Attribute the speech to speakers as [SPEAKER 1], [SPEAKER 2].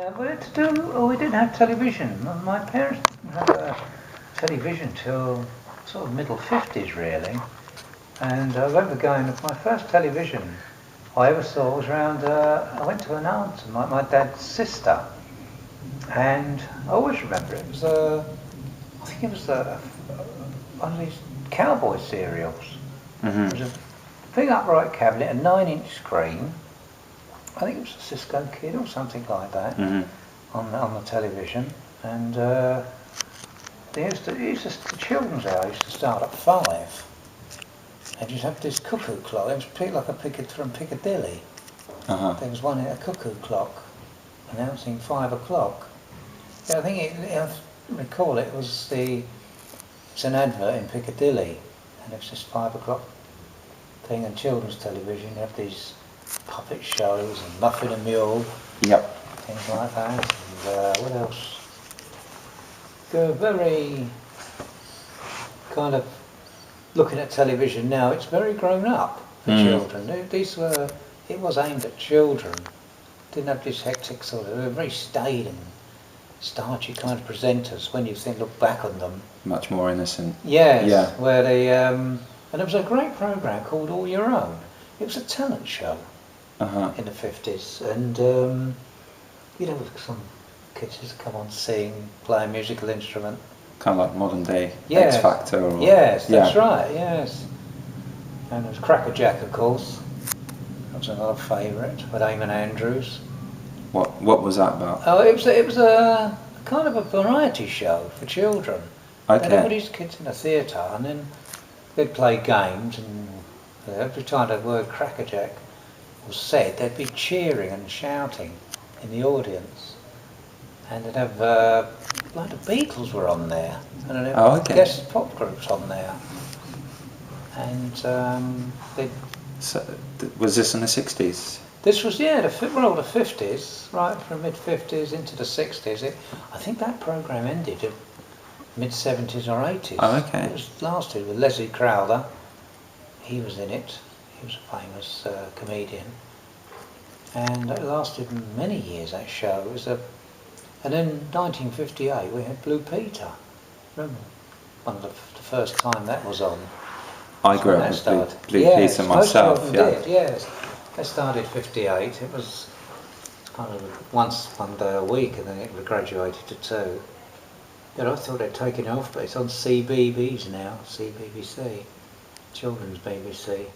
[SPEAKER 1] We didn't have television. My parents didn't have a television till sort of middle 50s really. And I remember going, my first television I ever saw was around, I went to an aunt, my dad's sister. And I always remember it was, I think it was one of these cowboy serials.
[SPEAKER 2] Mm-hmm.
[SPEAKER 1] It was a big upright cabinet, a 9-inch screen. I think it was a Cisco Kid or something like that.
[SPEAKER 2] Mm-hmm.
[SPEAKER 1] On the television, and the children's hour used to start at 5, and you'd have this cuckoo clock. It was like a from Piccadilly.
[SPEAKER 2] Uh-huh.
[SPEAKER 1] There was a cuckoo clock announcing 5 o'clock. Yeah, I think I recall it was it's an advert in Piccadilly, and it was just 5 o'clock thing. And children's television, you have these puppet shows and Muffin and Mule.
[SPEAKER 2] Yep.
[SPEAKER 1] Things like that. And what else? They're very kind of looking at television now. It's very grown up for children. It was aimed at children. Didn't have this hectic sort of. They were very staid and starchy kind of presenters. When you look back on them,
[SPEAKER 2] much more innocent.
[SPEAKER 1] Yes.
[SPEAKER 2] Yeah.
[SPEAKER 1] Where they and there was a great program called All Your Own. It was a talent show in the 50s, and. Some kids just come on, sing, play a musical instrument.
[SPEAKER 2] Kind of like modern day
[SPEAKER 1] Yes.
[SPEAKER 2] X Factor. Or,
[SPEAKER 1] yes, that's right. Yes. And there was Cracker Jack, of course. That was another favourite with Eamon Andrews.
[SPEAKER 2] What was that about?
[SPEAKER 1] Oh, it was a kind of a variety show for children.
[SPEAKER 2] Okay.
[SPEAKER 1] They'd have all these kids in the theatre, and then they'd play games, and every time the word Cracker Jack was said, they'd be cheering and shouting in the audience, and they'd have like the Beatles were on there, and they'd have guest pop groups on there, and
[SPEAKER 2] was this in the 60s?
[SPEAKER 1] This was the 50s, right from mid 50s into the 60s. I think that program ended at mid 70s or 80s.
[SPEAKER 2] Oh, okay.
[SPEAKER 1] It was lasted with Leslie Crowther. He was in it. He was a famous comedian. And it lasted many years, that show. And then in 1958 we had Blue Peter. Remember? One of the first time that was on.
[SPEAKER 2] I grew up with Blue Peter myself.
[SPEAKER 1] Most did, yes. That started 58. It was kind of one day a week, and then it graduated to 2. I thought they'd taken it off, but it's on CBeebies now, CBBC, Children's BBC.